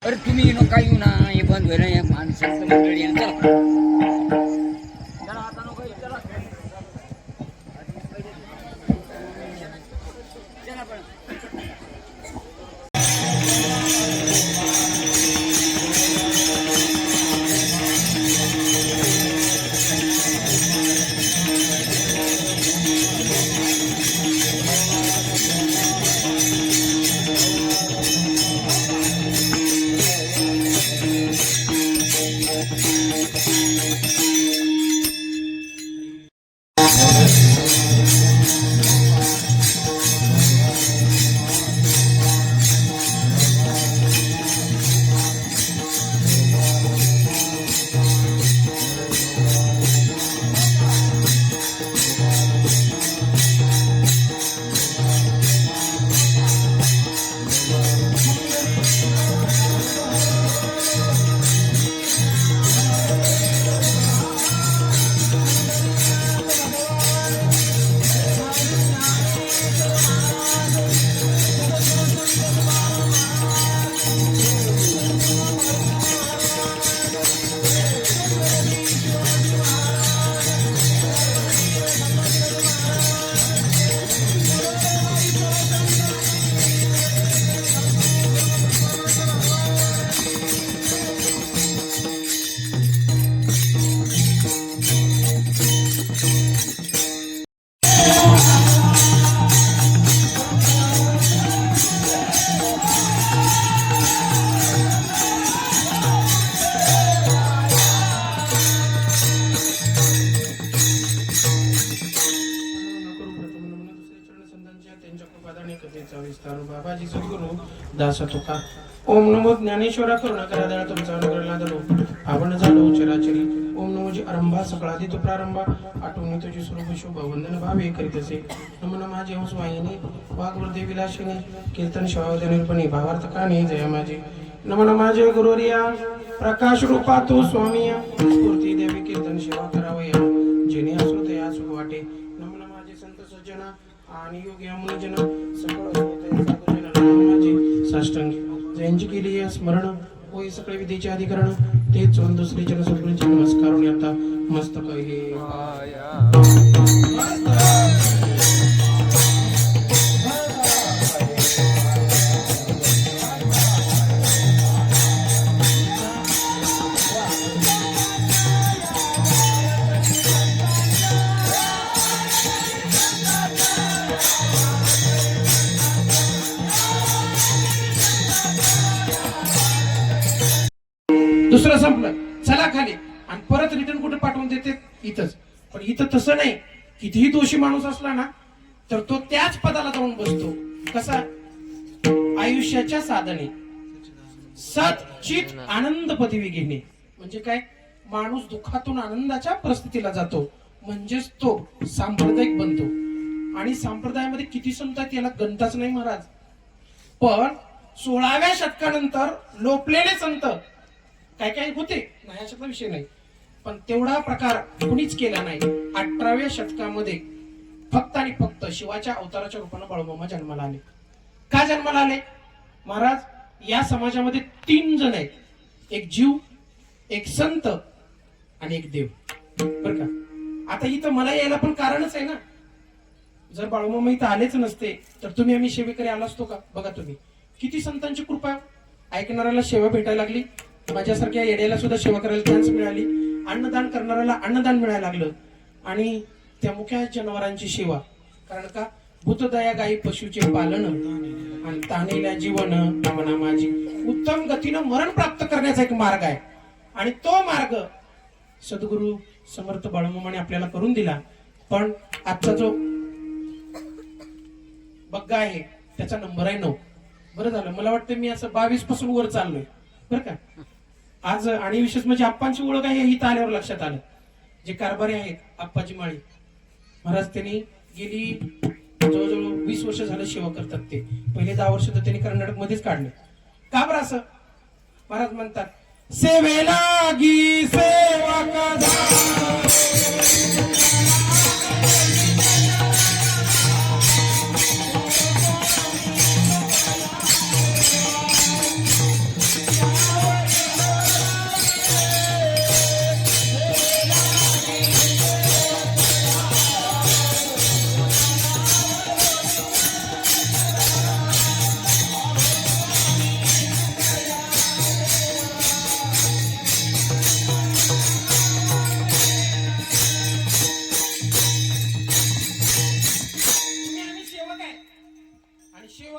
अरे तुम्ही नका येऊ ना, हे बंद होईल ना, माणसाचं मंडळी आहे. चला आता नको येऊ, चला. चला पण. बाबाजी सद्गुरु दास तुका ओम नमो ज्ञानेश्वरा करुणाकरा दया तुमचा अनुग्रह लादलो आपण झालो चराचरी ओम नमो जी आरंभा सकळादी तो प्रारंभा आठवणी तुझी स्वरूप शुभ वंदन भावे करीत असे नम नमाजे हंस वाहिनी वाघवृद्धी विलासिनी कीर्तन शवावदे निर्पणी भावार्थ काणी जय माझे नम नमाजे गुरुरिया प्रकाश रूपा तू स्वामी स्फूर्ती देवी कीर्तन सेवा करावया जेणे असो ते सुख वाटे नम नमाजे संत सज्जना आणि योगी मुनिजन सकळ साष्टांगी जयंची केली स्मरण होई सगळे विधीचे अधिकरण तेच चोन दुसरी जन सगळ्यांचे नमस्कार आता मस्तक हे दुसरं संपलं चला खाली आणि परत रिटर्न कुठे पाठवून देते इथंच पण इथं तसं नाही कितीही दोषी माणूस असला ना तर तो त्याच पदाला जाऊन बसतो कसा आयुष्याच्या साधने सत चित आनंद पदवी घेणे म्हणजे काय माणूस दुःखातून आनंदाच्या परिस्थितीला जातो म्हणजेच तो सांप्रदायिक बनतो आणि संप्रदायामध्ये किती संत आहेत याला गणताच नाही महाराज पण 16व्या शतकानंतर लोपलेले संत काय काय होते नाही अशातला विषय नाही पण तेवढा प्रकार कुणीच केला नाही 18व्या शतकामध्ये फक्त आणि फक्त शिवाच्या अवताराच्या रूपाने बाळूमामा जन्माला आले का जन्माला आले महाराज या समाजामध्ये 3 जण आहेत एक जीव एक संत आणि एक देव बर का आता इथं मला यायला पण कारणच आहे ना जर बाळूमामा इथं आलेच नसते तर तुम्ही आम्ही सेवेकरी आला असतो का बघा तुम्ही किती संतांची कृपा ऐकणाऱ्याला सेवा भेटायला लागली माझ्यासारख्या येड्याला सुद्धा सेवा करायला चान्स मिळाली अन्नदान करणाऱ्याला अन्नदान मिळायला लागलं आणि त्या मुख्य जनावरांची सेवा कारण का भूतदया गायी पशुचे पालन आणि तानेल्या जीवन म्हणा माझी उत्तम गतीनं मरण प्राप्त करण्याचा एक मार्ग आहे आणि तो मार्ग सद्गुरु समर्थ बाळूमामाने आपल्याला करून दिला पण आजचा जो बग्गा आहे त्याचा नंबर आहे 9 बरं झालं मला वाटतं मी असं 22 पासून वर चाललोय बरं का आज आणि विशेष म्हणजे आप्पांची ओळख आहे ही आल्यावर लक्षात आलं जे कारभारी आहेत आप्पाजी माळी महाराज त्यांनी गेली जवळजवळ 20 वर्ष झालं सेवा करतात ते पहिले 10 वर्ष तर त्यांनी कर्नाटक मध्येच काढले का बरं असं महाराज म्हणतात सेवेला गी सेवा कदा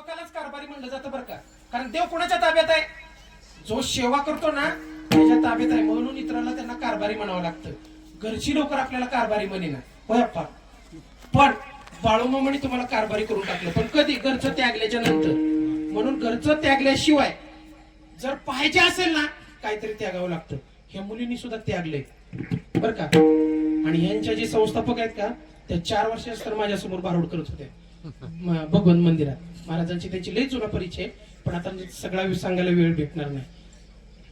सेवकालाच कारभारी म्हणलं जातं बरं का. कारण देव कोणाच्या ताब्यात आहे? जो सेवा करतो ना त्याच्या ताब्यात आहे. म्हणून इतरांना त्यांना कारभारी म्हणावं लागतं. घरची लोक आपल्याला कारभारी म्हणेना होय अप्पा. पण बाळूमामाने तुम्हाला कारभारी करून टाकलं. पण कधी? घरचं त्यागल्याच्या नंतर. म्हणून घरचं त्यागल्याशिवाय जर पाहिजे असेल ना काहीतरी त्यागावं लागतं. ह्या मुलींनी सुद्धा त्यागलंय बर का. आणि यांच्या जे संस्थापक आहेत का त्या 4 वर्षाच तर माझ्यासमोर बारोड करत होत्या भगवंत मंदिरात. महाराजांची त्यांची लई जुना परिचय, पण आता सगळा सांगायला वेळ भेटणार नाही.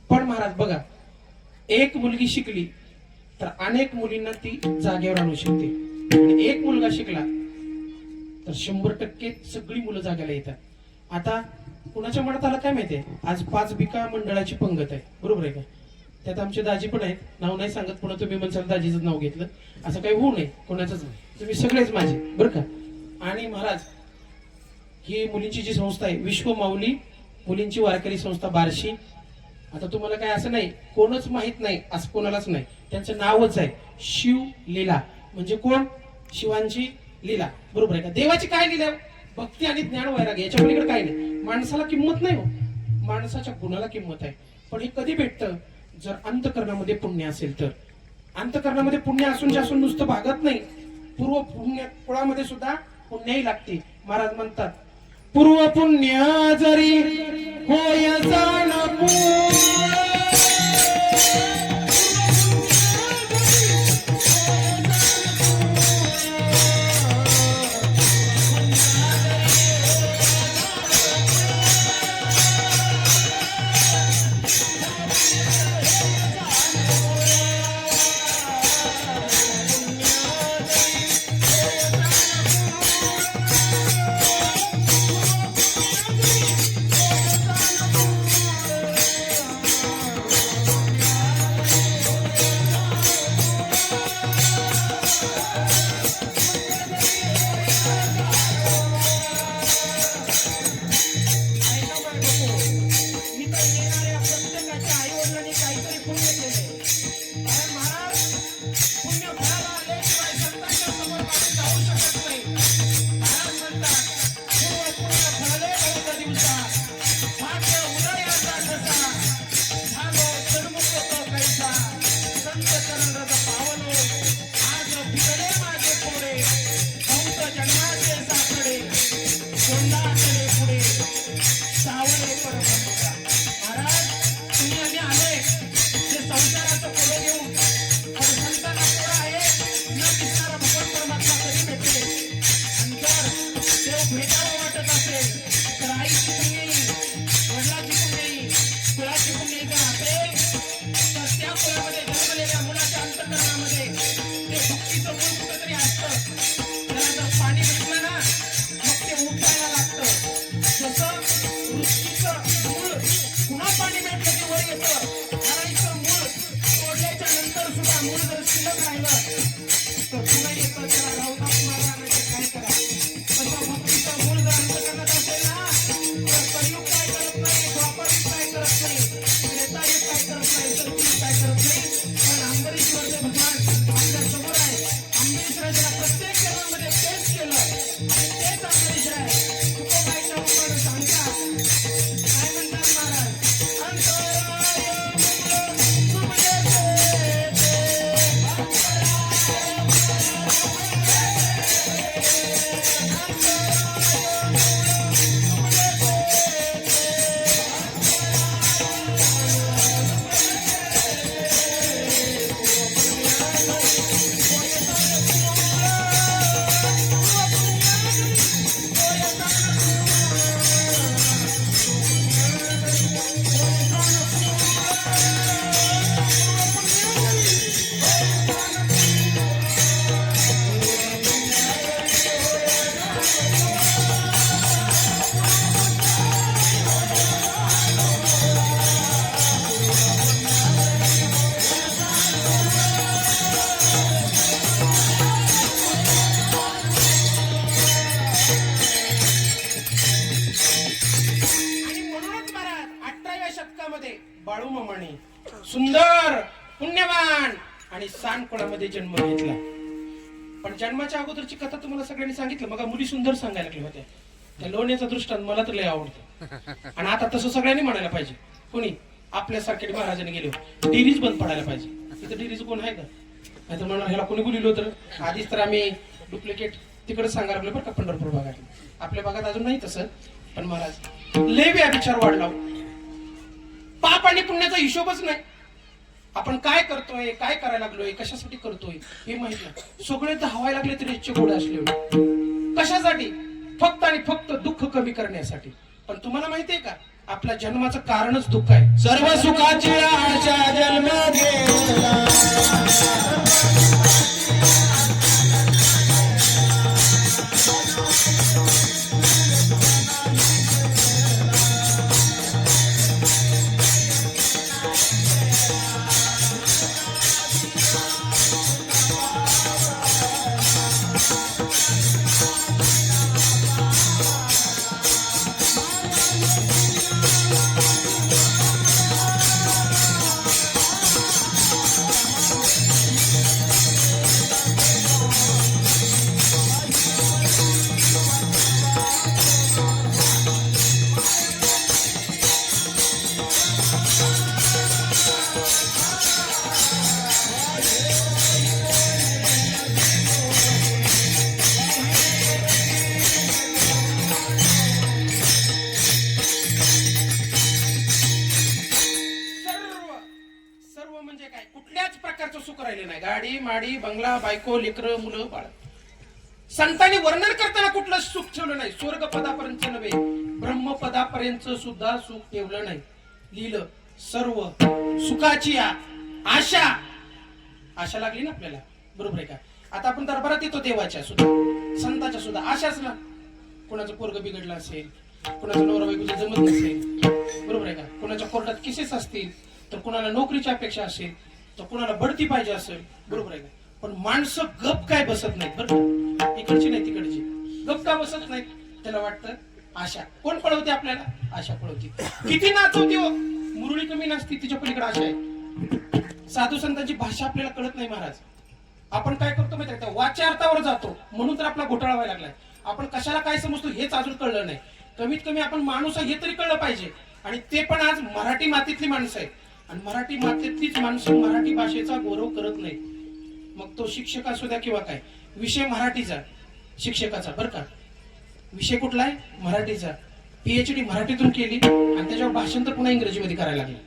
पण महाराज बघा, एक मुलगी शिकली तर अनेक मुलींना ती जागेवर आणू शकते. आणि एक मुलगा शिकला तर 100% सगळी मुलं जाग्याला येतात. आता कुणाच्या मनात आलं काय माहितीये? आज 5 बिका मंडळाची पंगत आहे बरोबर आहे का. त्यात आमचे दाजी पण आहेत. नाव नाही सांगत, पुन्हा तुम्ही म्हणसाल दाजीचं नाव घेतलं, असं काही होऊ नये कोणाचंच. तुम्ही सगळेच माझे बरं का. आणि महाराज ही मुलींची जी संस्था आहे विश्व माऊली मुलींची वारकरी संस्था बार्शी. आता तुम्हाला काय असं नाही कोणच माहित नाही असं कोणालाच नाही. त्यांचं नावच आहे शिव लीला. म्हणजे कोण? शिवांची लीला बरोबर आहे का. देवाची काय लीला? भक्ती आणि ज्ञान वैराग्य, याच्या पलीकडे काय नाही. माणसाला किंमत नाही हो, माणसाच्या गुणाला किंमत आहे. पण हे कधी भेटतं? जर अंतकरणामध्ये पुण्य असेल तर. अंतकरणामध्ये पुण्य असून असून नुसतं भागत नाही, पूर्व पुण्य कुळामध्ये सुद्धा पुण्याही लागते. महाराज म्हणतात पूर्व पुण्य जरी होय जाण बाळूमामाने सुंदर पुण्यवान आणि सांडकुळामध्ये जन्म घेतला. पण जन्माच्या अगोदरची कथा तुम्हाला सगळ्यांनी सांगितलं. मग मुली सुंदर सांगायला लागल्या होत्या. त्या लोण्याचा दृष्टांत मला तर लय आवडतो. आणि आता तसं सगळ्यांनी म्हणायला पाहिजे. कोणी आपल्यासारख्या महाराजांनी गेले डेरीज बंद पडायला पाहिजे. इथं डेरीज कोण आहे का? नाही तर म्हणणार ह्याला कोणी बोलिलो तर आधीच तर आम्ही डुप्लिकेट तिकडे सांगायला लागलो बरं का पंढरपूर भागात. आपल्या भागात अजून नाही तसं. पण महाराज लय विचार वाढला. पाप आणि पुण्याचा हिशोबच नाही. आपण काय करतोय, काय करायला लागलोय, कशासाठी करतोय हे माहित नाही. सगळे धावायला लागले तरी इच्छे गोडे असले. कशासाठी? फक्त आणि फक्त दुःख कमी करण्यासाठी. पण तुम्हाला माहितीये का आपल्या जन्माचं कारणच दुःख आहे. सर्व सुखाची आशा जन्म गेला. नाही. गाडी माडी बंगला बायको लेकर मुलं बाळ. संतांनी वर्णन करताना कुठलं सुख ठेवलं नाही. स्वर्ग पदापर्यंत नव्हे ब्रह्मपदापर्यंत सुद्धा सुख ठेवलं नाही. लिहिलं सर्व सुखाची आशा. आशा लागली ना आपल्याला, बरोबर आहे का? आता आपण दरबारात येतो देवाच्या सुद्धा, संतांच्या सुद्धा आशाच ना. कोणाचं पोरग बिघडलं असेल, कोणाचं नवरा बायकोचं जमत नसेल, बरोबर आहे का? कोणाच्या कोर्टात केसेस असतील, तर कोणाला नोकरीची अपेक्षा असेल, तर कोणाला बढती पाहिजे असेल, बरोबर आहे का? पण माणसं गप काय बसत नाहीत बरं का? इकडची नाही तिकडची गप का बसत नाहीत? त्याला वाटतं आशा. कोण पळवते आपल्याला? आशा पळवते. किती नाचवते हो, मुरळी कमी नसती तिच्या पलीकडे आशा आहे. साधू संतांची भाषा आपल्याला कळत नाही महाराज. आपण काय करतो माहिती आहे? वाच्यार्थावर जातो म्हणून तर आपला घोटाळा व्हायला लागलाय. आपण कशाला काय समजतो हेच अजून कळलं नाही. कमीत कमी आपण माणूस हे तरी कळलं पाहिजे. आणि ते पण आज मराठी मातीतली माणसं आहेत. आणि मराठी मातीतलीच माणसं मराठी भाषेचा गौरव करत नाहीत. मग तो शिक्षक असू द्या किंवा काय, विषय मराठीचा शिक्षकाचा, बरं का? विषय कुठला आहे? मराठीचा. PhD मराठीतून केली आणि त्याच्यावर भाषांतर पुन्हा इंग्रजीमध्ये करायला लागला,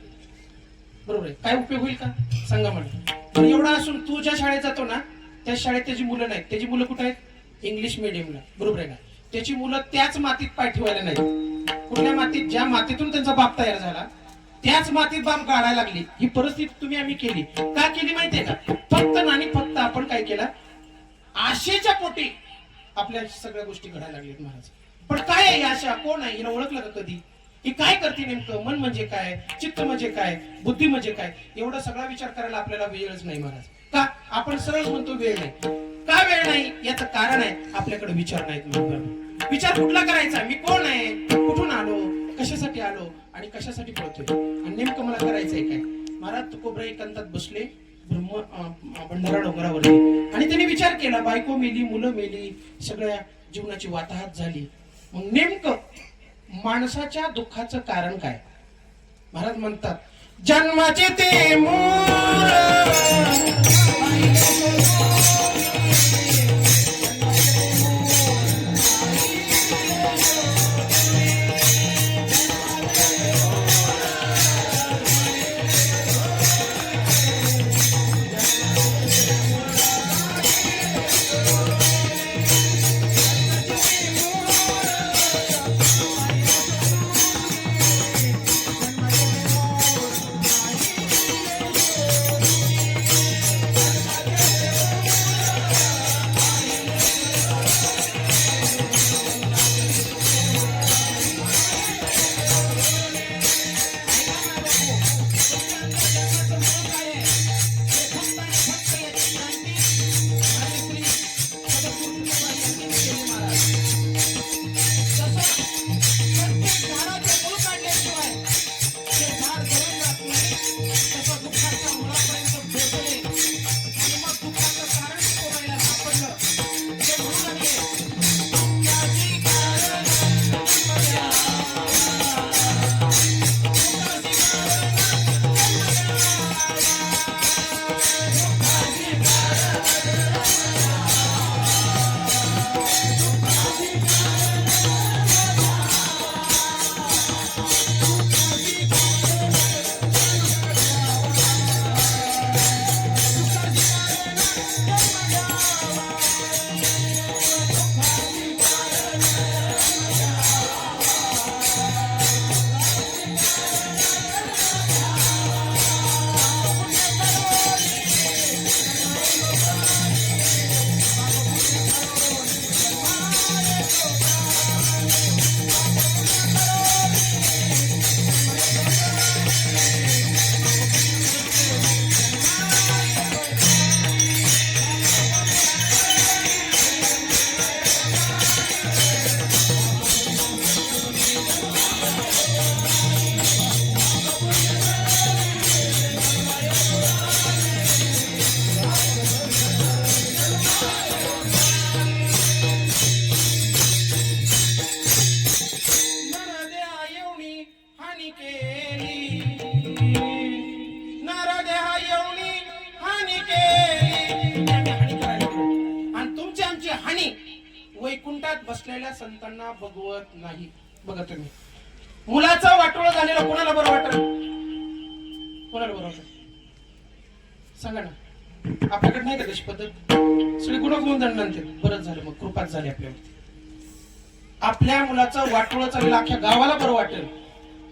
बरोबर आहे? काय उपयोग होईल का सांगा मला? पण एवढा असून तू ज्या शाळेत जातो ना त्या शाळेत त्याची मुलं नाहीत. त्याची मुलं कुठे आहेत? इंग्लिश मिडियमला, बरोबर आहे का? त्याची मुलं त्याच मातीत पाय ठेवायला नाहीत. कुठल्या मातीत? ज्या मातीतून त्यांचा बाप तयार झाला त्याच मातीत बाप गाडायला लागली. ही परिस्थिती तुम्ही आम्ही केली. का केली माहितीये का? फक्त आणि फक्त आपण काय केलं? आशेच्या पोटी आपल्या सगळ्या गोष्टी घडायला लागल्यात महाराज. पण काय आहे आशा? कोण आहे? हिला ओळखलं का कधी? ही काय करते नेमकं? मन म्हणजे काय? चित्त म्हणजे काय? बुद्धी म्हणजे काय? एवढा सगळा विचार करायला आपल्याला वेळच नाही महाराज. का? आपण सरळ म्हणतो वेळ नाही. का वेळ नाही? याचं कारण आहे आपल्याकडे विचार नाहीत. विचार कुठला करायचा? मी कोण आहे? कुठून आलो? कशासाठी आलो? आणि कशासाठी पळतोय? आणि नेमकं मला करायचंय काय? महाराज तुकोबराय एकांतात बसले भंडारा डोंगरावरती आणि त्यांनी विचार केला. बायको मेली, मुलं मेली, सगळ्या जीवनाची वाताहत झाली. मग नेमकं माणसाच्या दुःखाचं कारण काय? महाराज म्हणतात जन्माचे ते मूळ वैकुंठात बसलेल्या संतांना बघवत नाही. बघा तुम्ही, मुलाचं वाटोळं झालेलं कोणाला बरं वाटत? कोणाला बरं वाटत सांगा ना. आपल्याकडे नाही का तशी पद्धत? सगळे गुणगुणधन म्हणते बरंच झालं, मग कृपाच झाली आपल्यावरती. आपल्या मुलाचं वाटोळं चाललेलं अख्ख्या गावाला बरं वाटेल,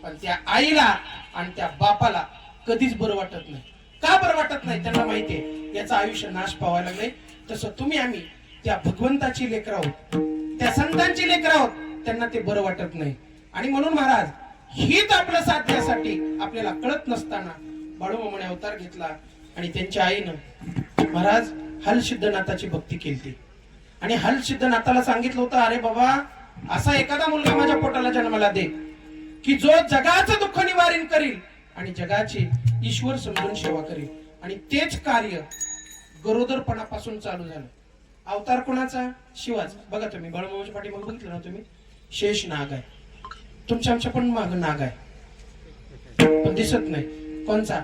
पण त्या आईला आणि त्या बापाला कधीच बरं वाटत नाही. का बरं वाटत नाही? त्यांना माहितीये याचं आयुष्य नाश पावायला लागलंय. तसं तुम्ही आम्ही त्या भगवंताची लेकर आहोत, त्या संतांची लेकर आहोत, त्यांना ते बरं वाटत नाही. आणि म्हणून महाराज हित आपलं साधण्यासाठी आपल्याला कळत नसताना बाळूमामाने अवतार घेतला आणि त्यांच्या आईनं महाराज हलसिद्धनाथाची भक्ती केली. आणि हलसिद्धनाथाला सांगितलं होतं, अरे बाबा असा एखादा मुलगा माझ्या पोटाला जन्माला दे की जो जगाचं दुःख निवारण करील आणि जगाची ईश्वर समजून सेवा करील. आणि तेच कार्य गरोदरपणापासून चालू झालं. अवतार कोणाचा? शिवाचा. बघा तुम्ही बाळूमामाच्या पाठीमागे बघितलं ना तुम्ही, शेष नाग आहे. तुमच्या आमच्या पण माग नाग आहे, पण दिसत नाही. कोणचा?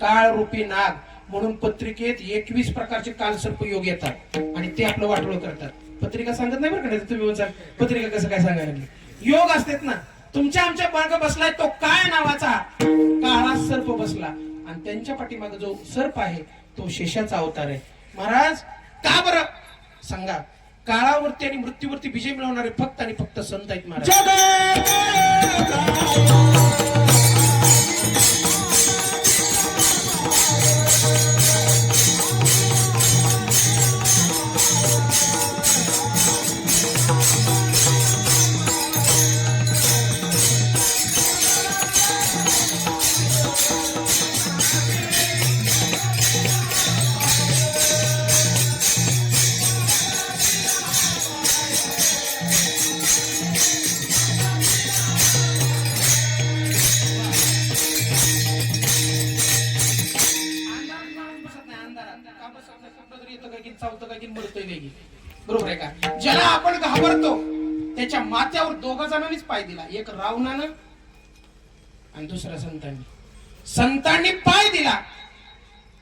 काळ रूपी नाग. म्हणून पत्रिकेत 21 प्रकारचे कालसर्प योग येतात आणि ते आपलं वाटोळं करतात. पत्रिका सांगत नाही बरं का, तुम्ही म्हणता पत्रिका कसं काय सांगायला लागली. योग असतात ना. तुमच्या आमच्या मार्ग बसलाय तो काय नावाचा काळा सर्प बसला आणि त्यांच्या पाठीमागे जो सर्प आहे तो शेषाचा अवतार आहे. महाराज का बरं सांगा? काळावरती आणि मृत्यूवरती विजय मिळवणारे फक्त आणि फक्त संत आहेत महाराज. बरोबर आहे का? ज्याला आपण घाबरतो त्याच्या माथ्यावर दोघा जणांनीच पाय दिला, एक रावणानं आणि दुसऱ्या संतांनी. संतांनी पाय दिला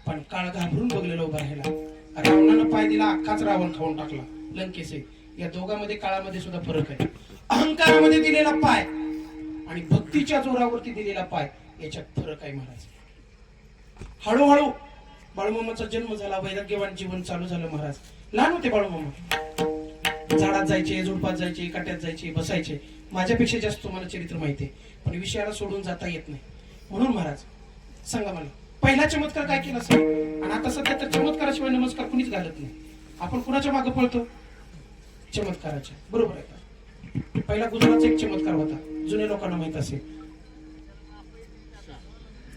पण काळ घाबरून बघलेला उभा राहिला. रावणानं पाय दिला, अख्खाच रावण खाऊन टाकला लंकेश. या दोघांमध्ये काळामध्ये सुद्धा फरक आहे. अहंकारामध्ये दिलेला पाय आणि भक्तीच्या जोरावरती दिलेला पाय याच्यात फरक आहे महाराज. हळूहळू बाळूमामाचा जन्म झाला, वैराग्यवान जीवन चालू झालं महाराज. लहान होते बाळूमामा, झाडात जायचे, झुडपात जायचे, काट्यात जायचे, बसायचे. माझ्यापेक्षा जास्त तुम्हाला चरित्र माहिती आहे, पण विषयाला सोडून जाता येत नाही. म्हणून महाराज सांगा मला, पहिला चमत्कार काय केला असेल? आणि आता सध्या तर चमत्काराशिवाय नमस्कार कुणीच घालत नाही. आपण कुणाच्या मागे पळतो? चमत्काराच्या. बरोबर आहे का? पहिला गुजरातचा एक चमत्कार होता, जुन्या लोकांना माहित असेल.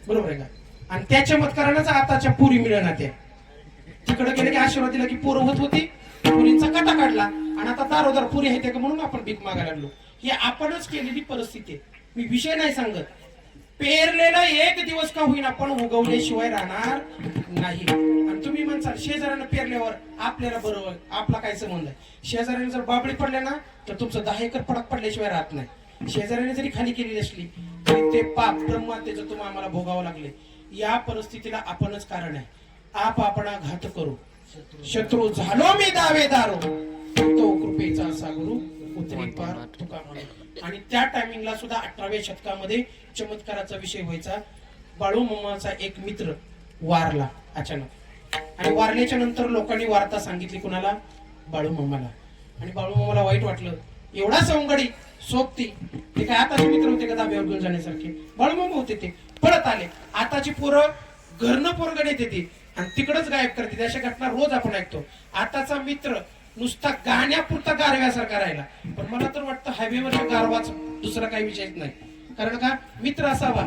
बरोबर आहे का? आणि त्या चमत्कारानंच आताच्या पुरी मिळणार. त्या तिकडे गेले की आशीर्वाद दिला की पोरं होत होती, पुरींचा काटा काढला आणि आता दारोदार पुरी आहे का म्हणून आपण भीक मागायला लागलो. ही आपणच केलेली परिस्थिती आहे. मी विषय नाही सांगत. पेरलेला एक दिवस का होईना पण उगवल्याशिवाय राहणार नाही. आणि तुम्ही म्हणसाल शेजाऱ्यानं पेरल्यावर आपल्याला बरोबर, आपला काय संबंध आहे? शेजाऱ्याने जर बाबळी पडल्या ना तर तुमचं 10 एकर पडक पडल्याशिवाय राहत नाही. शेजाऱ्याने जरी खाली केलेली असली तरी ते पाप ब्रह्मातेचं तुम्हाला आम्हाला भोगावं लागले. या परिस्थितीला आपणच कारण आहे. आपणा घात करू शत्रू झालो मी दावेदारो, तो कृपेचा असा गुरु उतरी पार तुका म्हणून. आणि त्या टायमिंगला सुद्धा 18व्या शतकामध्ये चमत्काराचा विषय व्हायचा. बाळूमामाचा एक मित्र वारला अचानक, आणि वारल्याच्या नंतर लोकांनी वार्ता सांगितली कुणाला? बाळूमामाला. आणि बाळूमामाला वाईट वाटलं. एवढा सवंगडी सोबती, ते काय आताचे मित्र होते का दाब्यावर घेऊन जाण्यासारखे? बाळूमामा होते, ते पळत आले. आताची पोरं घरनं पोरगण येते ती आणि तिकडच गायब करते. अशा घटना रोज आपण ऐकतो. आताचा मित्र नुसता गाण्यापुरता गारव्यासारखा राहिला. पण मला तर वाटतं हायवेवरच्या गारवाच दुसरा काही विषयच नाही. कारण का? मित्र असावा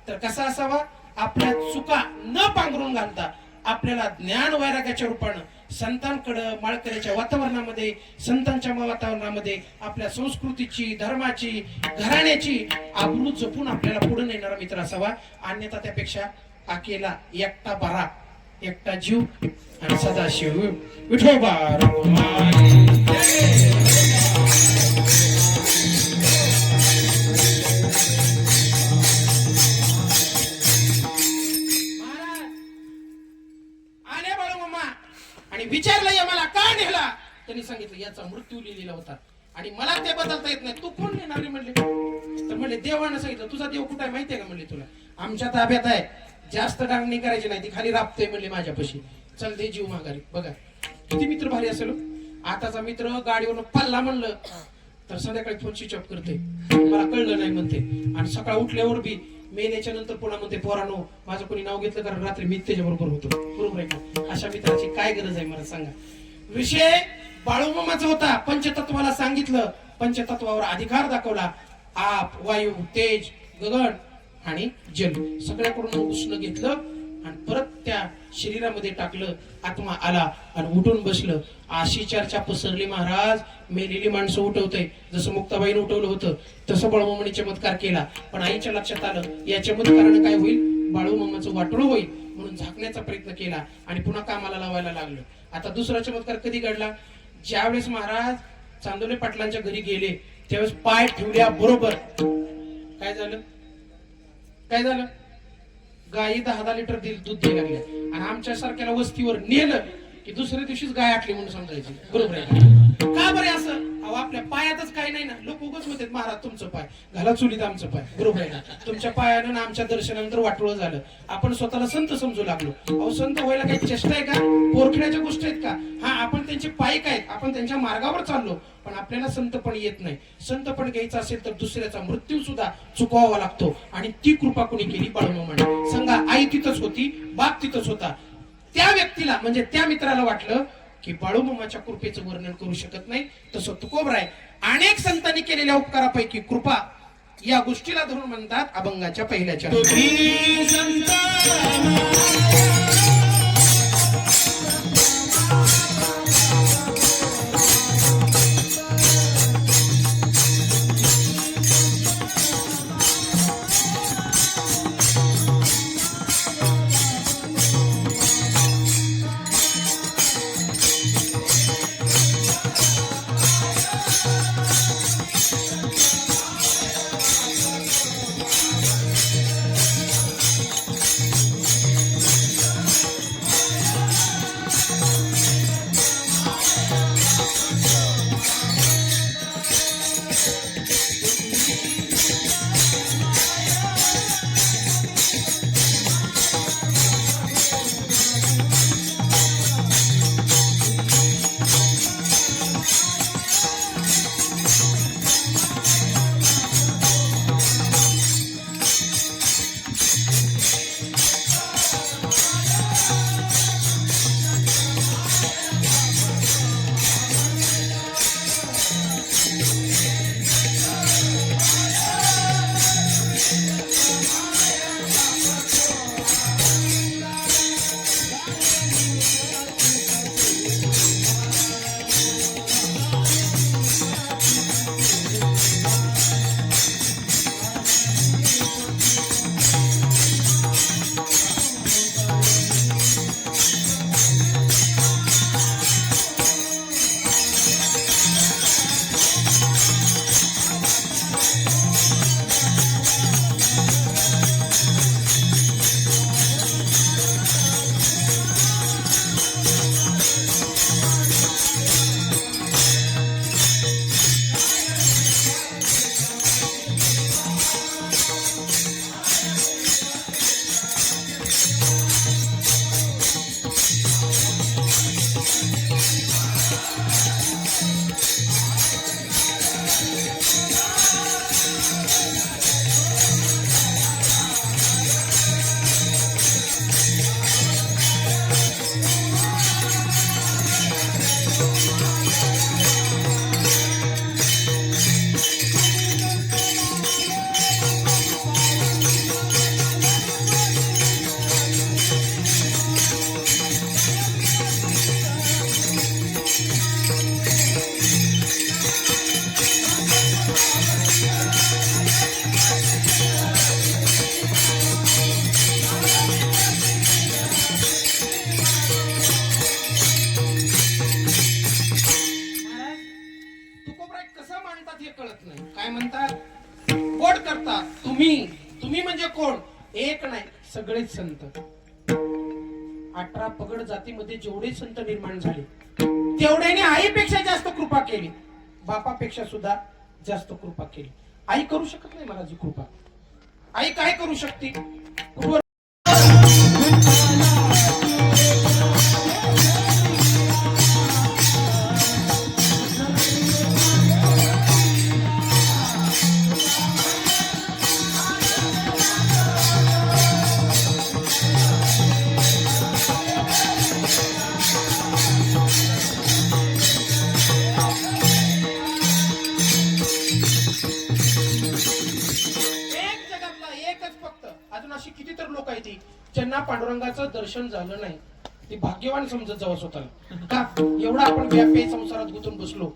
तर कसा असावा? आपल्या चुका न पांघरून घालता आपल्याला ज्ञान वैराग्याच्या रूपानं संतांकडं, माळकऱ्याच्या वातावरणामध्ये, संतांच्या वातावरणामध्ये आपल्या संस्कृतीची, धर्माची, घराण्याची आबरू जपून आपल्याला पुढे नेणारा मित्र असावा. अन्यथा त्यापेक्षा अकेला एकटा बरा, एकटा जीव आणि सदाशिव विठोबा रखुमाई. आणि विचारलं मला का नेला? त्यांनी त्यांनी सांगितलं याचा मृत्यू लिहिलेला होता आणि मला ते बदलता येत नाही, तू कोण लिहिणार म्हणले. तर म्हणले देवानं सांगितलं. तुझा देव कुठे आहे माहितीये का म्हणले तुला, आमच्या ताब्यात आहे, जास्त डांगणी करायची नाही, ती खाली राबते म्हणले माझ्यापाशी, चल दे जीव माघारी. बघा किती मित्र भारी असेल. आताचा मित्र गाडीवरून पल्ला म्हणलं तर संध्याकाळी फोन स्विच ऑफ करते, मला कळलं नाही म्हणते, आणि सकाळ उठल्यावर बी मेल्याच्या नंतर पुन्हा म्हणते पोरानो माझं कोणी नाव घेतलं कारण रात्री मी त्याच्या बरोबर होतो. बरोबर आहे का? अशा मित्राची काय गरज आहे मला सांगा. विषय बाळूमामाचा होता. पंचतत्वाला सांगितलं, पंचतत्वावर अधिकार दाखवला. आप, वायू, तेज, गगन आणि जल सगळ्याकडून उष्ण घेतलं आणि परत त्या शरीरामध्ये टाकलं. आत्मा आला आणि उठून बसलं. अशी चर्चा पसरली महाराज, मेलेली माणसं उठवतंय. जसं मुक्ताबाईने उठवलं होतं तसं बाळूमामाने चमत्कार केला. पण आईच्या लक्षात आलं या चमत्कारानं काय होईल, बाळूमामाचं वाटोळं होईल, म्हणून झाकण्याचा प्रयत्न केला आणि पुन्हा कामाला लावायला लागलं. आता दुसरा चमत्कार कधी घडला, ज्यावेळेस महाराज चांदोले पाटलांच्या घरी गेले त्यावेळेस पाय ठेवल्या बरोबर काय झालं, काय झालं, गायी 10-10 लिटर दूध द्यायला लागल्या. आणि आमच्या सारख्याला वस्तीवर नेलं की दुसऱ्या दिवशीच गाय आटली म्हणून समजायची. बरोबर आहे का बरे असं? अहो आपल्या पायातच काही नाही ना. लोक उगाच म्हणतात महाराज तुमचं पाय घाला चुलीत आमचं पाय. बरोबर आहे ना? तुमच्या पायानं ना आमच्या दर्शनानंतर वाटोळं झालं. आपण स्वतःला संत समजू लागलो. अहो संत व्हायला काही चेष्टा आहे का? पोरखण्याच्या गोष्टी आहेत का? हा आपण त्यांचे पायिक आहेत, आपण त्यांच्या मार्गावर चाललो, पण आपल्याला संतपण येत नाही. संतपण घ्यायचा असेल तर दुसऱ्याचा मृत्यू सुद्धा चुकवावा लागतो आणि ती कृपा कोणी केली, बाळूमामाने. सांगा आई तिथंच होती, बाप तिथंच होता. त्या व्यक्तीला म्हणजे त्या मित्राला वाटलं की बाळूमामाच्या कृपेचं वर्णन करू शकत नाही. तसं तुकोबराय अनेक संतांनी केलेल्या उपकारापैकी कृपा या गोष्टीला धरून म्हणतात अभंगाच्या पहिल्या एक नाही सगळेच संत. 18 पगड जातीमध्ये जेवढे संत निर्माण झाले तेवढ्याने आईपेक्षा जास्त कृपा केली, बापापेक्षा सुद्धा जास्त कृपा केली. आई करू शकत नाही मला जी कृपा. आई काय करू शकते? कुठवर अजून अशी कितीतर लोक आहेत ज्यांना पांडुरंगाचं दर्शन झालं नाही. ते भाग्यवान समजत जावं स्वतःला. का एवढा आपण व्यापे संसारात गुंतून बसलो,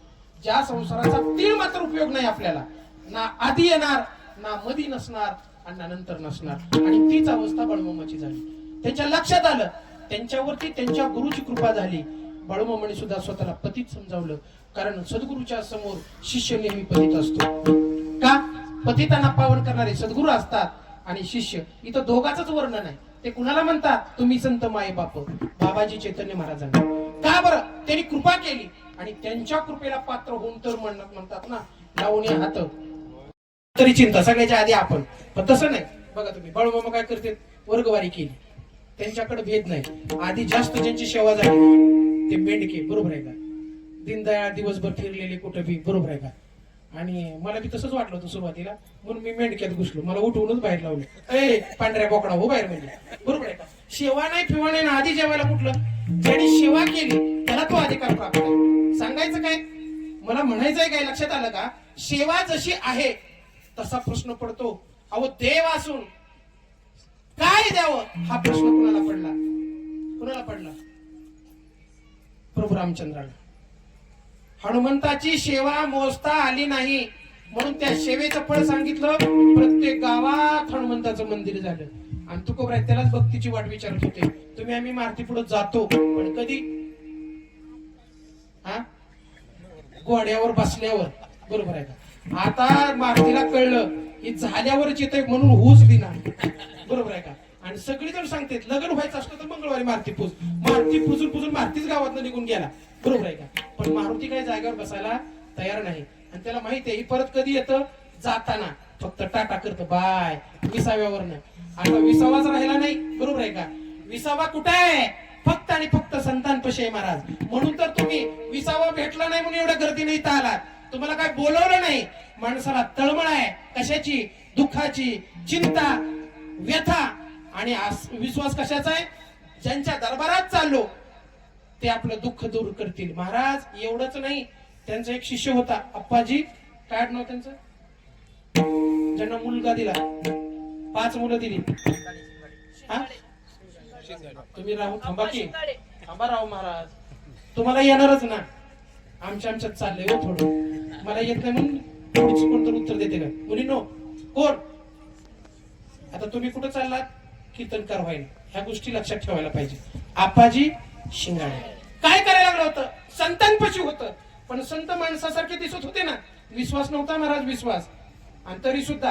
ज्या संसाराचा तीळ मात्र उपयोग नाही आपल्याला. ना आधी येणार, ना मधी नसणार, आणि ना नंतर नसणार. आणि तीच अवस्था बाळूमामाची झाली. त्यांच्या लक्षात आलं, त्यांच्यावरती त्यांच्या गुरुची कृपा झाली. बाळूमामाने सुद्धा स्वतःला पतित समजावलं. कारण सद्गुरूच्या समोर शिष्य नेहमी पतित असतो. का? पतितांना पावन करणारे सद्गुरू असतात आणि शिष्य. इथं दोघांचंच वर्णन आहे. ते कुणाला म्हणतात? तुम्ही संत माये बाप बाबाजी चैतन्य महाराजांना. का बरं? त्यांनी कृपा केली आणि त्यांच्या कृपेला पात्र होऊन तर म्हणतात ना, लावून हात तरी चिंता सगळ्याच्या आधी आपण. पण तसं नाही. बघा तुम्ही, बाळूमामा काय करते? वर्गवारी केली. त्यांच्याकडे भेद नाही. आधी जास्त ज्यांची सेवा झाली ते मेंढके, बरोबर आहे का? दीनदयाळ दिवसभर फिरलेले कुठं बी, बरोबर आहे का? आणि मला बी तसंच वाटलं होतं सुरुवातीला, म्हणून मी मेंढक्यात घुसलो. मला उठवूनच बाहेर लावले. ए पांढऱ्या बोकडा हो बाहेर, म्हणजे बरोबर आहे का? सेवा नाही फिवा नाही, आधी जेवायला कुठलं? ज्यांनी सेवा केली त्याला तो अधिकार प्राप्त आहे. सांगायचं काय? मला म्हणायचंय काय? लक्षात आलं का? सेवा जशी आहे तसा प्रश्न पडतो. अहो देव असून काय द्यावं हा प्रश्न कुणाला पडला? कुणाला पडला? प्रभू रामचंद्राला. हनुमंताची सेवा मोजता आली नाही म्हणून त्या सेवेचं फळ सांगितलं. प्रत्येक गावात हनुमंताचं मंदिर झालं. आणि तुकोबराय त्यालाच भक्तीची वाट विचारत होते. तुम्ही आम्ही मारुती पुढे जातो, पण कधी? हा, घोड्यावर बसल्यावर, बरोबर आहे का? आता मारुतीला कळलं की झाल्यावरच येतंय म्हणून होऊच दिना, बरोबर आहे का? आणि सगळीजण सांगतात लग्न व्हायचं असतं तर मंगळवारी मारुती पूज. मारुती पूजून पूजून मारुतीच गावात निघून गेला, बरोबर आहे का? पण मारुती काय जागेवर बसायला तयार नाही. आणि त्याला माहिती आहे परत कधी येतं? जाताना. फक्त टाटा करतं बाय, 20व्यावरनं. आता 20वाच राहिला नाही, बरोबर आहे का? 20वा कुठे आहे? फक्त आणि फक्त संतांपाशी आहे महाराज. म्हणून तर तुम्ही 20वा भेटला नाही म्हणून एवढ्या गर्दीने इथं आलात. तुम्हाला काय बोलवलं नाही. माणसाला तळमळ आहे कशाची? दुःखाची, चिंता, व्यथा. आणि विश्वास कशाचा आहे? ज्यांच्या दरबारात चाललो ते आपलं दुःख दूर करतील. महाराज एवढंच नाही, त्यांचा एक शिष्य होता अप्पाजी, काय नाव त्यांचं? ज्यांना मुलगा दिला, 5 मुलं दिली. तुम्ही राहू थांबा की, थांबा राहू महाराज, तुम्हाला येणारच ना. आमच्यात चाललंय हो थोडं, मला येत नाही म्हणून थोडीशी कोणतरी उत्तर देते का? मुलींनो कोण? आता तुम्ही कुठं चाललात? कीर्तनकार व्हायला. ह्या गोष्टी लक्षात ठेवायला पाहिजे. आप्पाजी शिंगाडे काय करायला लागलं होतं? संतांपाशी होतं, पण संत माणसासारखे दिसत होते ना. विश्वास नव्हता महाराज, विश्वास. आणि तरी सुद्धा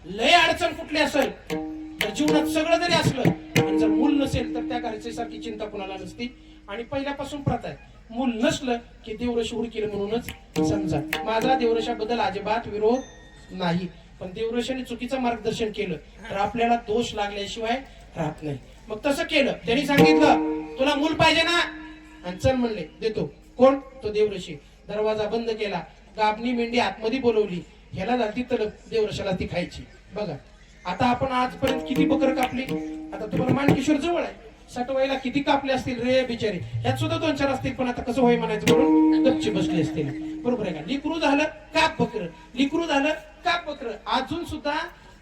लय अडचण कुठली असेल तर जीवनात सगळं जरी असलं आणि जर मूल नसेल तर त्या घरच्यासारखी चिंता कुणाला नसती. आणि पहिल्यापासून प्रथा आहे, मूल नसलं की देवरशी हुडकेल म्हणूनच समजा. माझा देवरशाबद्दल अजिबात विरोध नाही, पण देवरशाने चुकीचं मार्गदर्शन केलं तर आपल्याला दोष लागल्याशिवाय राहत नाही. मग तसं केलं. त्यांनी सांगितलं तुला मूल पाहिजे ना, आणि चल म्हणले देतो. कोण? तो देवऋषी. दरवाजा बंद केला, गाबणी मेंढी आतमध्ये बोलवली. ह्याला जाती तर देवऋषाला ती खायची. बघा आता आपण आजपर्यंत किती बकर कापली? आता तुम्हाला मानकेश्वर जवळ आहे, सटवाईला किती कापले असतील रे बिचारे. ह्यात सुद्धा 2-4 असतील, पण आता कसं होय म्हणायचं म्हणून गपची बसली असतील, बरोबर आहे का? लिकरू झालं काप बकर, लिकरू झालं काप बकर. अजून सुद्धा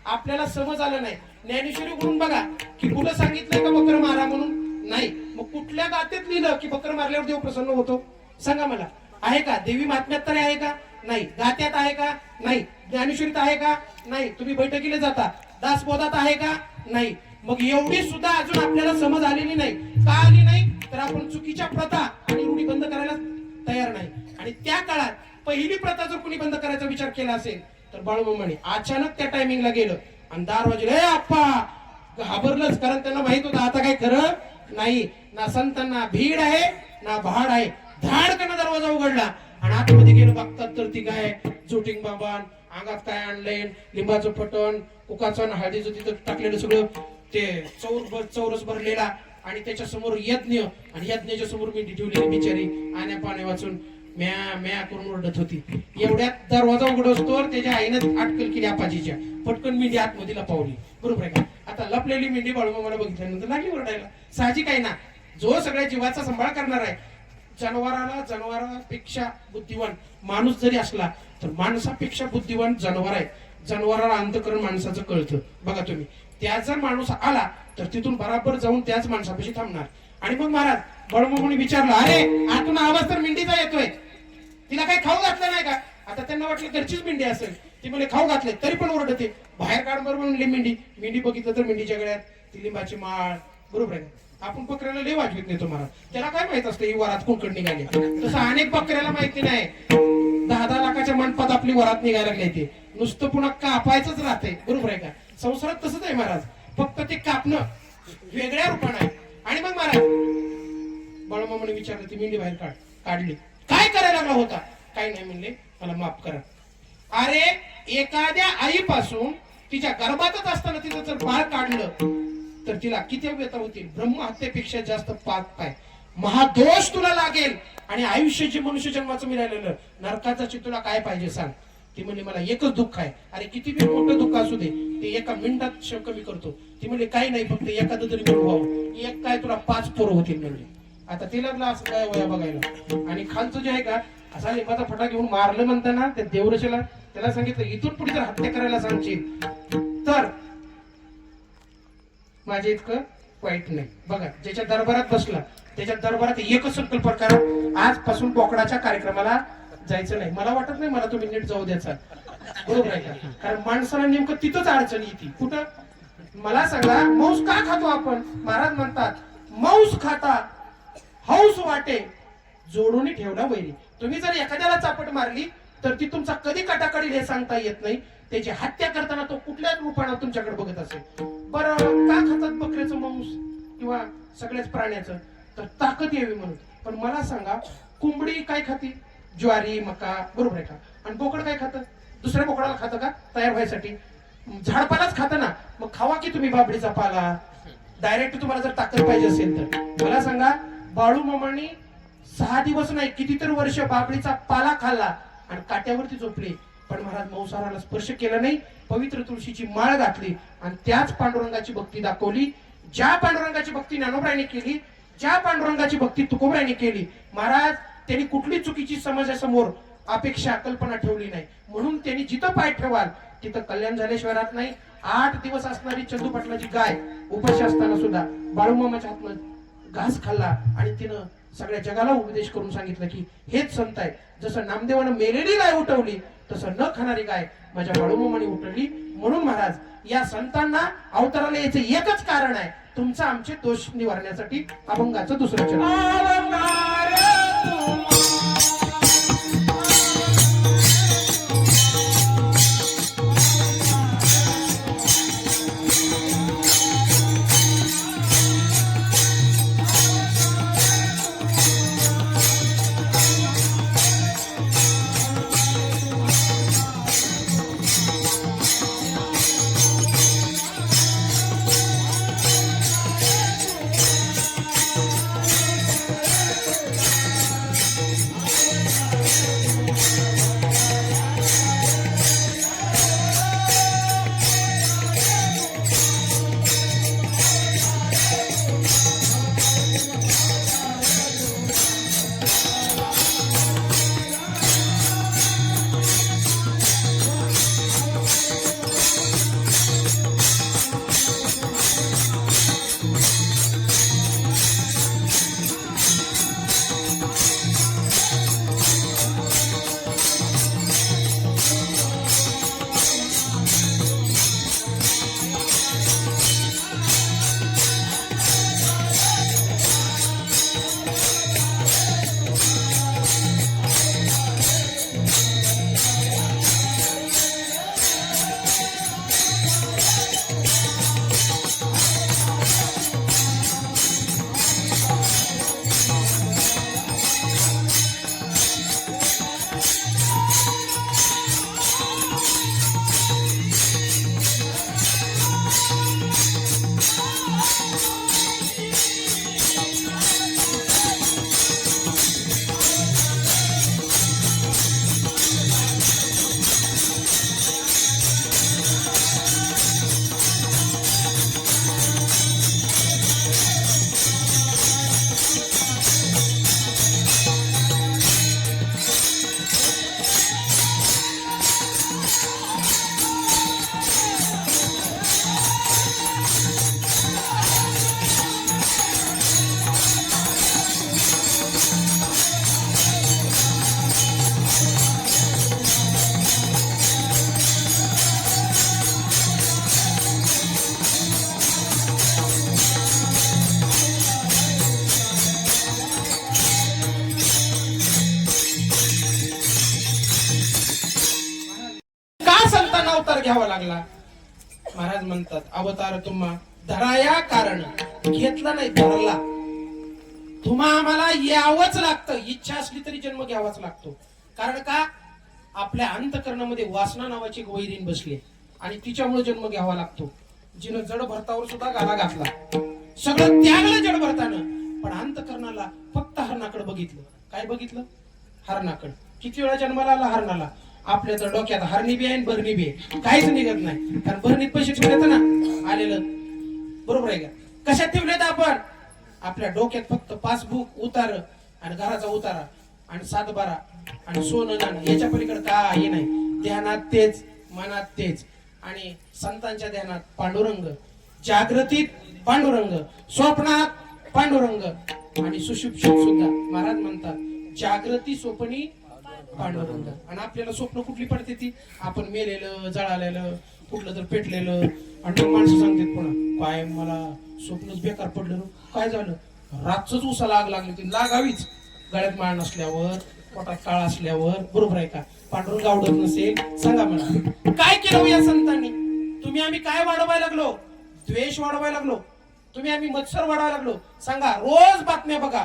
आपल्याला समज आलं नाही. ज्ञानेश्वरी म्हणून बघा की कुठं सांगितलंय का बकर मारा म्हणून? नाही. मग कुठल्या गातेत लिहिलं की बकर मारल्यावर देव प्रसन्न होतो? सांगा मला. आहे का? देवी महात्म्यात तरी आहे का? नाही. गात्यात आहे का? नाही. ज्ञानेश्वरीत आहे का? नाही. तुम्ही बैठकीला जाता, दासबोधात आहे का? नाही. मग एवढी सुद्धा अजून आपल्याला समज आलेली नाही. का आली नाही? तर आपण चुकीच्या प्रथा आणि रूढी बंद करायला तयार नाही. आणि त्या काळात पहिली प्रथा जर कोणी बंद करायचा विचार केला असेल तर बाळूमामाने अचानक त्या टायमिंगला गेलं आणि दार वाजले. आप्पा घाबरलंच, कारण त्यांना माहित होतं आता काय खरं नाही. ना संतांना भीड आहे ना भाड आहे. धाडकन दरवाजा उघडला आणि आतमध्ये गेलं, बघतात तर ती काय जोटिंग बाबान अंगात काय आणलंय, लिंबाचं फटण, कुकाचं आणि हळदीचं तिथं टाकलेलं सगळं ते चौरस भरलेला, आणि त्याच्या समोर यज्ञ, आणि यज्ञाच्या समोर मी ठेवलेली बिचारी आण्या पाण्या वाचून म्या म्या करून ओरडत होती. एवढ्यात दरवाजा उघडवस्तोवर त्याच्या आईनं अटकल केली आपाजीच्या, पटकन मेंढी आतमध्ये लपवली. बरोबर आहे का? आता लपलेली मेंढी बाळूमामाला बघितल्यानंतर लागली ओरडायला. साहजिक आहे ना, जो सगळ्या जीवाचा सांभाळ करणार आहे, जनावरापेक्षा बुद्धिवान माणूस जरी असला तर माणसापेक्षा बुद्धिवान जनावर आहे. जनावराला अंतकरण माणसाचं कळतं. बघा तुम्ही, त्या जर माणूस आला तर तिथून बराबर जाऊन त्याच माणसापाशी थांबणार. आणि मग महाराज बाळूमामाने विचारलं, अरे आतून आवाज तर मेंढीचा येतोय, तिला काही खाऊ घातलं नाही का? आता त्यांना वाटलं घरचीच मेंढी असेल, ती म्हणजे खाऊ घातले तरी पण ओरडते. बाहेर काढ बरोबर म्हणली मेंढी बघितलं तर मेंढीच्या गळ्यात ती लिंबाची माळ. बरोबर आहे. आपण बकऱ्याला लय वाजवीत नाही तुम्हाला, त्याला काय माहित असतं ही वरात कुंकड निघाली. तसं अनेक बकऱ्याला माहिती नाही 10-10 लाखाच्या मंडपात आपली वरात निघायला लागली. ते नुसतं पुन्हा कापायचंच राहते. बरोबर आहे का? संसारात तसंच आहे महाराज, फक्त ते कापणं वेगळ्या रूपानं आहे. आणि मग महाराज बाळूमामाने विचारलं, ती मेंढी बाहेर काढली, काय करायला लागला होता? काही नाही म्हणले, मला माफ करा. अरे एखाद्या आईपासून तिच्या गर्भातच असताना तिचं जर बाळ काढलं तर तिला किती व्यथा होतील? ब्रह्महत्येपेक्षा जास्त पाप आहे, महादोष तुला लागेल. आणि आयुष्याची मनुष्य जन्माचं मिळालेलं नरकाचं तुला काय पाहिजे सांग? ती म्हणली, मला एकच दुःख आहे. अरे किती बी मोठं दुःख असू दे, ते एका मिनिटात कमी करतो. ती म्हणली, काही नाही, फक्त एखादं तरी मूल व्हावं. एक काय तुला 5 पोरं होतील म्हणजे. आता ते लागलं असं काय वया बघायला. आणि खालचं जे आहे का, असा लिंबाचा फटा घेऊन मारलं म्हणताना त्या देवरशाला त्याला सांगितलं, इथून पुढे जर हत्या करायला सांगशील तर माझे इतकं वाईट नाही. बघा, ज्याच्या दरबारात बसला त्याच्या दरबारात एकच संकल्प करा, आजपासून बोकडाच्या कार्यक्रमाला जायचं नाही. मला वाटत नाही मला तुम्ही नीट जाऊ द्याचा. बरोबर आहे का? कारण माणसाला नेमकं तिथंच अडचण येते. कुठं? मला सांगा, मांस का खातो आपण? महाराज म्हणतात, मांस खाता हौस वाटे जोडून ठेवला वैरी. तुम्ही जर एखाद्याला चापट मारली तर ती तुमचा कधी काटाकाढील हे सांगता येत नाही. त्याची हत्या करताना तो कुठल्याच रूपाने तुमच्याकडे बघत असेल. बरं, का खातात बकऱ्याचं मांस किंवा सगळ्याच प्राण्याचं? तर ताकद यावी म्हणून. पण मला सांगा, कोंबडी काय खाते? ज्वारी, मका. बरोबर आहे का? आणि बोकड काय खातं? दुसऱ्या बोकडाला खातं का तयार व्हायसाठी? झाडपालाच खातं ना. मग खावा की तुम्ही बाबडीचा पाला डायरेक्ट, तुम्हाला जर ताकद पाहिजे असेल तर. मला सांगा, बाळूमामांनी 6 दिवस नाही कितीतरी वर्ष बाबडीचा पाला खाल्ला आणि काट्यावरती झोपले, पण महाराज मांसाहाराला स्पर्श केला नाही. पवित्र तुळशीची माळ घातली आणि त्याच पांडुरंगाची भक्ती दाखवली. ज्या पांडुरंगाची भक्ती ज्ञानोबांनी केली, ज्या पांडुरंगाची भक्ती तुकोबांनी केली, महाराज त्यांनी कुठली चुकीची समाजासमोर अपेक्षा कल्पना ठेवली नाही. म्हणून त्यांनी जिथं पाय ठेवाल तिथं कल्याण झाल्याशिवाय राहत नाही. 8 दिवस असणारी चंदू पाटलाची गाय उपाशी असताना सुद्धा बाळूमामाच्या हातनं घास खाल्ला आणि तिनं सगळ्या जगाला उपदेश करून सांगितलं की हेच संत आहे. जसं नामदेवानं मेलेली गाय उठवली तसं न खाणारी गाय माझ्या बाळूमामाने उठवली. म्हणून महाराज या संतांना अवताराला यायचं एकच कारण आहे, तुमचा आमचे दोष निवारण्यासाठी अभंगाचं दुसरं चरण. अवतार घ्यावा लागला. महाराज म्हणतात अवतार तुम्हा धराया कारण, घेतला नाही धरला. तुम्हा आम्हाला यावंच लागतं, इच्छा असली तरी जन्म घ्यावाच लागतो. कारण का, आपल्या अंतकरणामध्ये वासना नावाची एक वैरीण बसली आणि तिच्यामुळे जन्म घ्यावा लागतो. जिनं जड भरतावर सुद्धा गाला घातला, सगळं त्यागलं जड भरतानं, पण अंतकरणाला फक्त हरणाकडे बघितलं. काय बघितलं? हरणाकडे. किती वेळा जन्माला आला हरणाला? आपल्या तर डोक्यात हरणी बी आहे आणि भरणी बी आहे, काहीच निघत नाही. कारण भरणीत पैसे ठेवलेत ना आलेलं, बरोबर आहे का? कशात ठेवलेत आपण? आपल्या डोक्यात फक्त पासबुक, उतार आणि घराचा उतारा आणि 7-12 आणि सोनं नाणं, याच्या पलीकडे काही नाही. ध्यानात तेच, मनात तेच. आणि संतांच्या ध्यानात पांडुरंग, जागृतीत पांडुरंग, स्वप्नात पांडुरंग आणि सुषुप्तीत सुद्धा. महाराज म्हणतात जागृती स्वप्नी पांडुरंग. आणि आपल्याला स्वप्न कुठली पडते ती? आपण मेलेलं, जळालेलं, कुठलं तर पेटलेलं. आणि मग माणसं सांगतात पुन्हा काय मला स्वप्नच बेकार पडलं. काय झालं? रातच उसाला आग लागली. ती लागावीच, गळ्यात माळ नसल्यावर, पोटात काळ असल्यावर, बरोबर आहे का? पांडुरंग आवडत नसेल, सांगा मला काय केलं या संतांनी? तुम्ही आम्ही काय वाढवायला लागलो? द्वेष वाढवायला लागलो? तुम्ही आम्ही मत्सर वाढवायला लागलो? सांगा. रोज बातम्या बघा,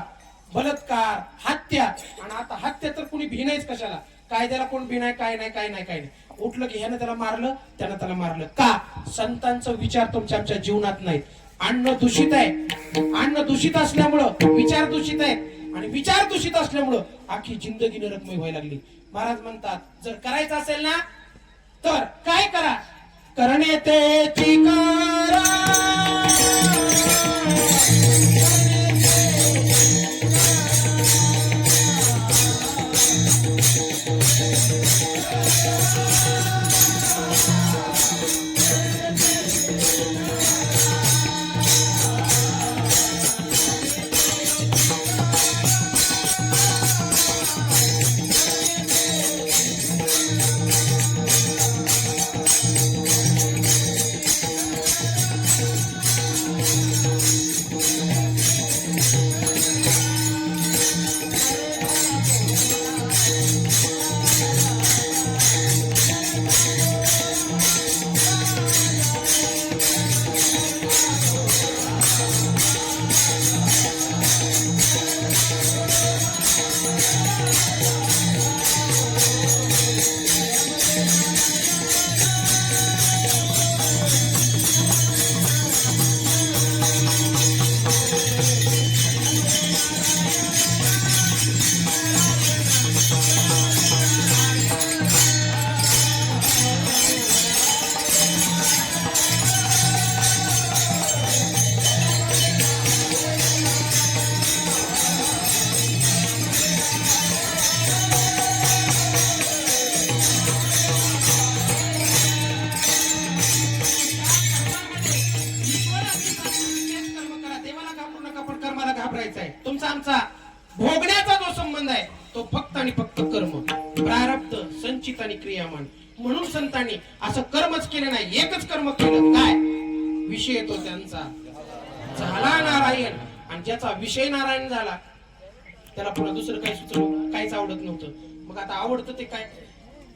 बलात्कार, हत्या. आणि आता हत्या तर कुणी भिनायच कशाला? कायद्याला कोण भिनाय? काय नाही, काय नाही, काय नाही. उठलं की ह्यानं त्याला मारलं, त्यानं त्याला मारलं. का? संतांचा विचार तुमच्या आमच्या जीवनात नाहीत. अन्न दूषित आहे, अन्न दूषित असल्यामुळं विचार दूषित आहे, आणि विचार दूषित असल्यामुळं अख्खी जिंदगी नरकमय व्हायला लागली. महाराज म्हणतात जर करायचं असेल ना तर काय करा? करणे तेची करा. तुमचा आमचा भोगण्याचा जो संबंध आहे तो फक्त आणि फक्त कर्म, प्रारब्ध, संचित आणि क्रियामान. म्हणून संतांनी असं कर्मच केलं नाही, एकच कर्म केलं. काय विषय तो त्यांचा झाला नारायण. आणि ज्याचा विषय नारायण झाला त्याला पुन्हा दुसरं काही सुचलं काहीच आवडत नव्हतं. मग आता आवडतं ते काय?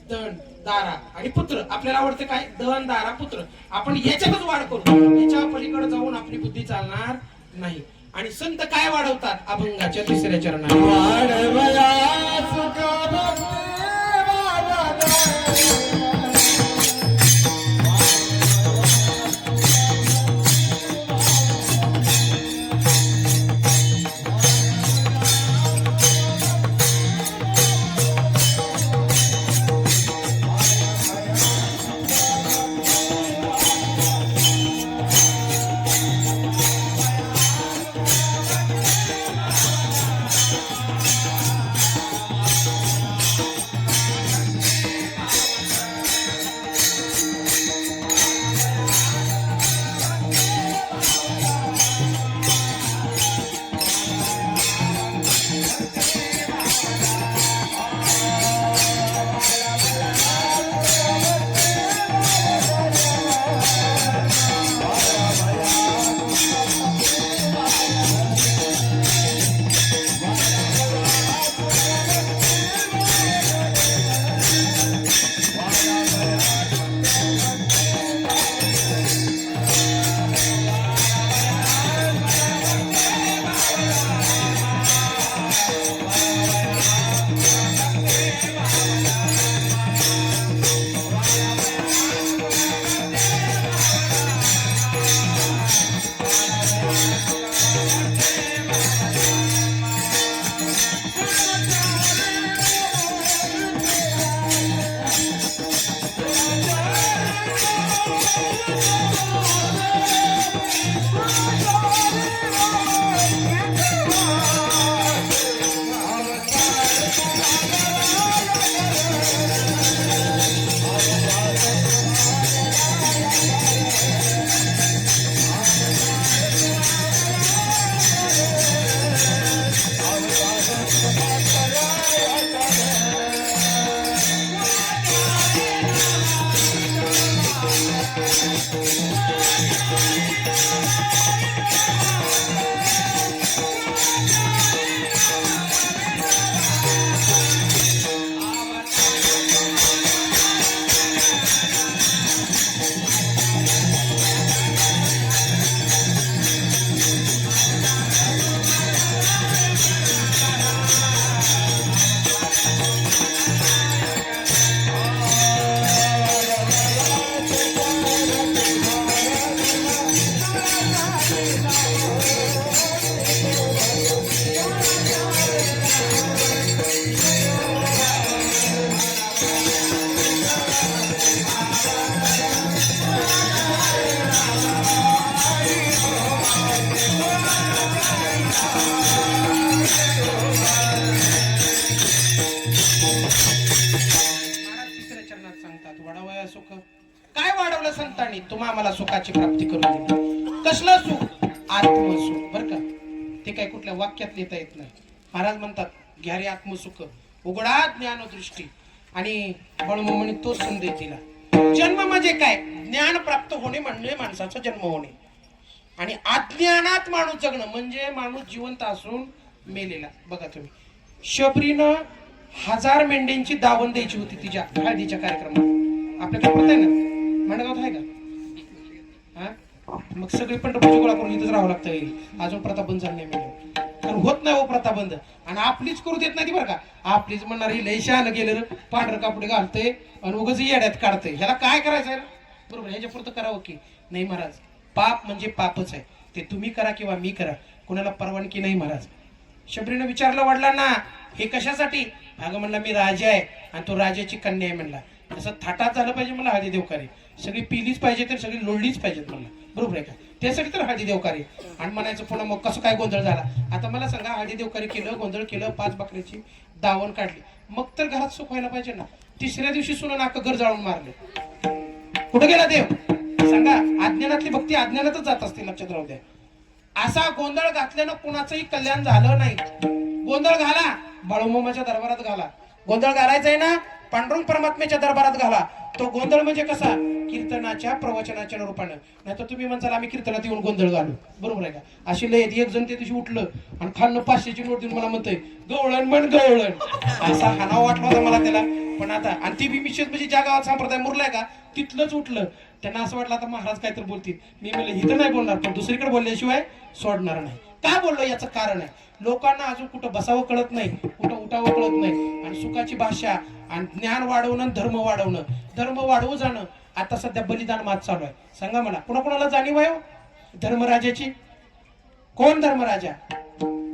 धन, दारा आणि पुत्र. आपल्याला आवडतं काय? धन, दारा, पुत्र. आपण याच्यातच वाढ करू, याच्या पलीकडे जाऊन आपली बुद्धी चालणार नाही. आणि संत काय वाढवतात? अभंगाच्या 3ऱ्या चरणात वाढवला सुख भक्ती वाढवला. म्हणतात वाढवया सुख. काय वाढवलं संतांनी? तुम्हा आम्हाला सुखाची प्राप्ती करून दिली. कसलं सुख? आत्मसुख. बर का, ते काय कुठल्या वाक्यात लिहिता येत नाही. महाराज म्हणतात घ्या रे आत्मसुख उघडा ज्ञानदृष्टी. आणि बळमुमणी तोच संदेश दिला. जन्म म्हणजे काय? ज्ञान प्राप्त होणे म्हणजे माणसाचा जन्म होणे. आणि अज्ञानात माणूस जगणं म्हणजे माणूस जिवंत असून मेलेला. बघा तुम्ही, शबरीनं 1000 मेंढ्यांची दावण द्यायची होती तिच्या हळदीच्या कार्यक्रमात. आपल्याकडे प्रथा आहे ना, मांडगावात आहे का? हा, मग सगळी पंढरपूरची गोळा करून इथंच राहावं लागतं. अजून प्रथा बंद झाली नाही म्हणजे, तर होत नाही हो प्रथा बंद. आणि आपलीच करू देत नाही ती बरं का. आपलीच म्हणणार ही लय शहाणं गेलं, पांढरं कापडे घालतंय आणि उगाच येड्यात काढतंय. ह्याला काय करायचंय ना? बरोबर, ह्याच्या पुरतं करावं की नाही महाराज? पाप म्हणजे पापच आहे, ते तुम्ही करा किंवा मी करा, कोणाला परवानगी नाही महाराज. शबरीनं विचारलं वडिलांना हे कशासाठी? अगं म्हणला मी राजा आहे आणि तो राजाची कन्या आहे म्हणला. तसं थाटात झालं पाहिजे मला हळदी देवकारी. सगळी पिलीच पाहिजे तर सगळी लोळलीच पाहिजेत म्हणला. बरोबर आहे का? त्यासाठी तर हळदी देवकारी. आणि म्हणायचं पुन्हा मग कसं काय गोंधळ झाला? आता मला सांगा, हळदी देवकारी केलं, गोंधळ केलं, 5 बकऱ्याची दावण काढली, मग तर घरात सुख व्हायला पाहिजे ना. तिसऱ्या दिवशी सुनं नाक घर जाळून मारले. कुठे गेला देव? सांगा. अज्ञानातली भक्ती अज्ञानातच जात असते, लक्षात राहू द्या. असा गोंधळ घातल्यानं कुणाचंही कल्याण झालं नाही. गोंधळ घाला, बाळूमामाच्या दरबारात घाला. गोंधळ घालायचा आहे ना, पांडुरंग परमात्म्याच्या दरबारात घाला. तो गोंधळ म्हणजे कसा? कीर्तनाच्या प्रवचनाच्या रूपानं. नाही तर तुम्ही म्हणसाल आम्ही कीर्तनात येऊन गोंधळ घालू. बरोबर आहे का? अशी लय एक जण त्या दिवशी उठलं आणि खाल्लं 500ची नोट देऊन मला म्हणतंय गवळण म्हण गवळण. असा हानाव वाटला होता मला त्याला. पण आता आणि ती बी विशेष म्हणजे ज्या गावात संप्रदाय मुरलाय का तिथलंच उठलं. त्यांना असं वाटलं आता महाराज काहीतरी बोलतील. मी म्हणलं इथं नाही बोलणार, पण दुसरीकडे बोलल्याशिवाय सोडणार नाही. का बोललो याचं कारण आहे, लोकांना अजून कुठं बसावं कळत नाही, कुठं उठावं कळत नाही. आणि सुखाची भाषा आणि ज्ञान वाढवणं, धर्म वाढवणं, धर्म वाढवू जाणं. आता सध्या बलिदान मात चालू आहे. सांगा मला, कोणाकोणाला जाणीव आहे धर्मराजाची? कोण धर्मराजा?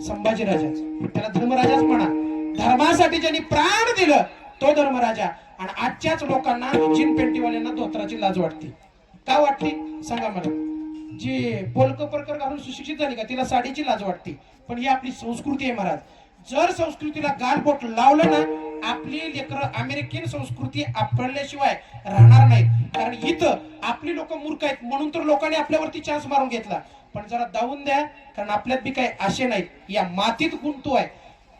संभाजी राजा. त्याला धर्मराजाच म्हणा. धर्मासाठी ज्यांनी प्राण दिलं तो धर्मराजा. आणि आजच्याच लोकांना जीन पेंटीवाल्यांना धोत्राची लाज वाटते. का वाटते सांगा मला? जी पोलक परकर घालून सुशिक्षित झाली का तिला साडीची लाज वाटते. पण ही आपली संस्कृती आहे महाराज. जर संस्कृतीला गालबोट लावलं ना, आपली लेकरं अमेरिकन संस्कृती आपल्याशिवाय राहणार नाहीत. कारण इथं आपली लोक मूर्ख आहेत म्हणून तर लोकांनी आपल्यावरती चान्स मारून घेतला. पण जरा दावून द्या, कारण आपल्यात बी काही आशे नाहीत. या मातीत गुण तो आहे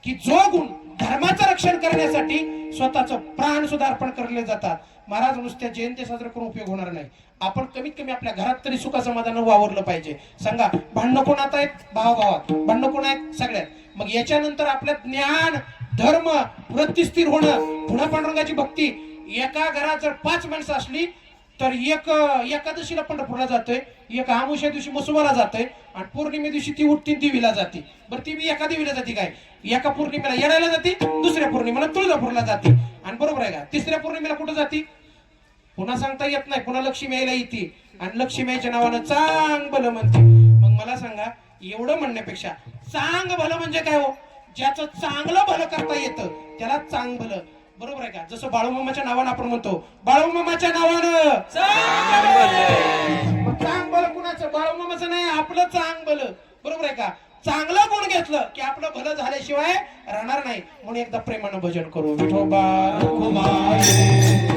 की जो गुण धर्माचं रक्षण करण्यासाठी स्वतःचं प्राण सुद्धा अर्पण करले जातात. महाराज नुसत्या जयंती साजरा करून उपयोग होणार नाही. आपण कमीत कमी आपल्या घरात तरी सुखा समाधान वावरलं पाहिजे. सांगा, भांडणं कोणात आहेत? भावाभावात भांडणं कोण आहेत? सगळ्यात. मग याच्यानंतर आपल्या ज्ञान, धर्म, वृत्ती स्थिर होणं, पुन्हा पांडुरंगाची भक्ती. एका घरात जर 5 माणसं असली तर एक एकादशीला पंढरपूरला जातोय, एक अमावस्या दिवशी मसुबाला जातोय, आणि पौर्णिमे दिवशी ती उठती देवीला जाते. बरं, ती बी एका देवीला जाते काय? एका पौर्णिमेला येडायला जाते, दुसऱ्या पौर्णिमेला तुळजापूरला जाते. आणि बरोबर आहे का? तिसऱ्या पौर्णिमेला कुठं जाते पुन्हा सांगता येत नाही. पुन्हा लक्ष्मी यायला येते आणि लक्ष्मीच्या नावानं चांग भलं म्हणते. मग मला सांगा, एवढं म्हणण्यापेक्षा चांग भलं म्हणजे काय हो? ज्याचं चांगलं भलं करता येतं त्याला चांग भलं. बरोबर आहे का? जसं बाळूमामाच्या नावानं आपण म्हणतो बाळूमामाच्या नावानं चांग भलं. कुणाचं? बाळूमामाचं नाही, आपलं चांग भलं. बरोबर आहे का? चांगलं गुण घेतलं की आपलं भलं झाल्याशिवाय राहणार नाही. म्हणून एकदा प्रेमानं भजन करू. विठोबा वंदे मातरम.